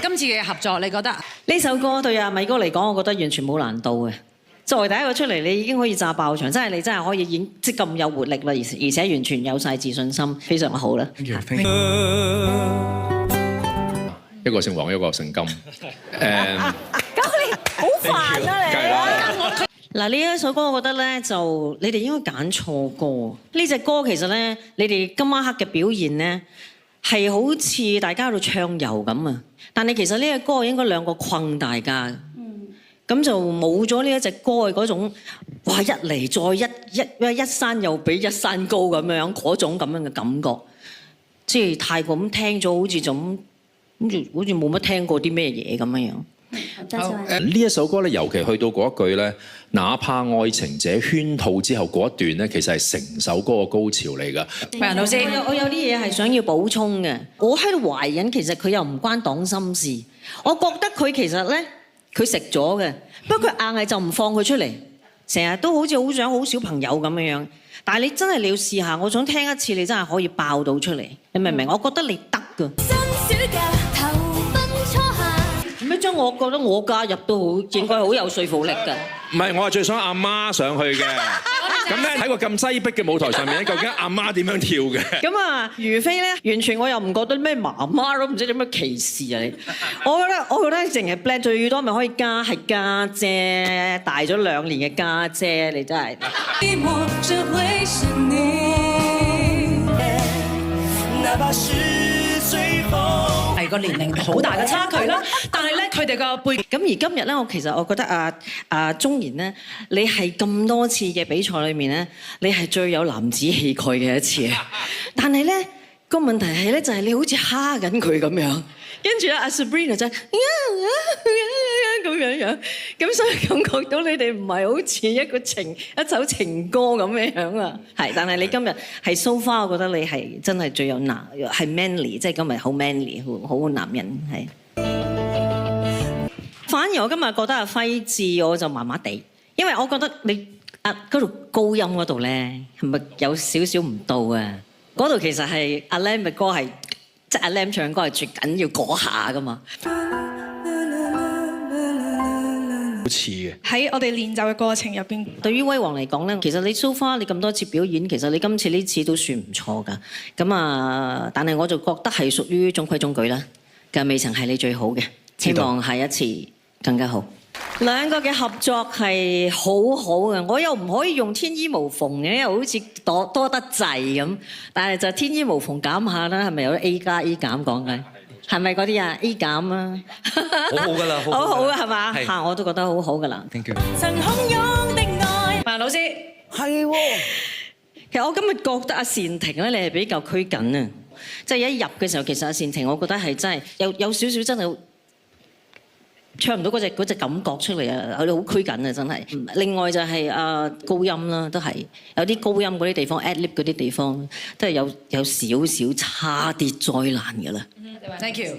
今次嘅合作，你覺得呢首歌對阿米哥嚟講，我覺得完全冇難度嘅。作為第一個出嚟，你已經可以炸爆場，你真係可以演即咁有活力啦，而且完全有晒自信心，非常好啦。一個姓黃，一個姓金。好煩啊你！嗱，呢一首歌我覺得咧，就你哋應該揀錯歌。呢隻歌其實咧，你哋今晚黑嘅表現咧，係好似大家喺度唱遊咁啊！但係其實呢隻歌應該兩個困大家嘅。咁就冇咗呢一隻歌嘅嗰種，哇！一嚟再一山又比一山高咁樣嗰種咁樣嘅感覺，即係太過咁聽咗，好似就咁，好似冇乜聽過啲咩嘢咁樣樣。呢一首歌咧，尤其去到嗰一句咧，哪怕愛情這圈套之後嗰一段咧，其實係成首歌嘅高潮嚟㗎。麥老師，我有啲嘢係想要補充嘅。我喺度懷緊，其實佢又唔關黨心事。我覺得佢其實咧，佢食咗嘅，不過佢硬係就唔放佢出嚟，成日都好似好想好小朋友咁樣樣。但係你真係你要試下，我想聽一次，你真係可以爆到出嚟，你明唔明？我覺得你得㗎。咩將我覺得我加入都好，應該好有說服力㗎。唔係，我係最想阿媽上去嘅。咁咧喺個咁擠迫嘅舞台上面咧，究竟阿媽點樣跳嘅？咁啊，如飛咧，完全我又唔覺得咩媽媽咯，唔知點樣歧視啊你。我覺得淨係 black 最多咪可以加係家姐，大咗2年嘅家姐，你真係。係個年齡好大嘅差距啦，但係咧佢哋個背景。咁而今日咧，其實我覺得鍾賢咧，你係咁多次嘅比賽裏面咧，你係最有男子氣概嘅一次。但係咧個問題係咧，就係你好似蝦緊佢咁樣，跟住咧阿 Sabrina 就咁樣，咁所以感覺到你哋唔係好似一首情歌咁樣啊。係，但係你今日係 so far，我覺得你係真係最有係 manly， 即係今日好 manly， 好男人係。反而我今日覺得阿輝智我就麻麻地，因為我覺得你嗰度高音嗰度咧，係咪有少少唔到啊？嗰度其實係阿 Lam 嘅歌係，即係阿 Lam 唱歌係最緊要嗰下噶嘛。好似嘅。喺我哋練習嘅過程入邊，對於威王嚟講咧，其實你 so far 你咁多次表演，其實你今次呢次都算唔錯噶。咁啊，但係我就覺得係屬於中規中矩啦，嘅未曾係你最好嘅，希望下一次更加好。兩個嘅合作係好好嘅，我又唔可以用天衣無縫嘅，又好似多得滯咁。但係就天衣無縫減下啦，係咪有 A 加 A 減講嘅？係咪嗰啲啊 A 減啊？好好㗎啦，好好啊，係嘛？嚇，我都覺得好好㗎啦。Thank you。麥老師係喎，其實我今日覺得阿善婷咧，你係比較拘謹啊。即係一入嘅時候，其實阿善婷，我覺得係真係有少少真係。唱唔到嗰隻感覺出嚟啊！佢哋好拘謹啊，真係。另外就係高音啦，都係有啲高音嗰啲地方 ad lib 嗰啲地方，都係有少少差啲災難㗎啦。Thank you。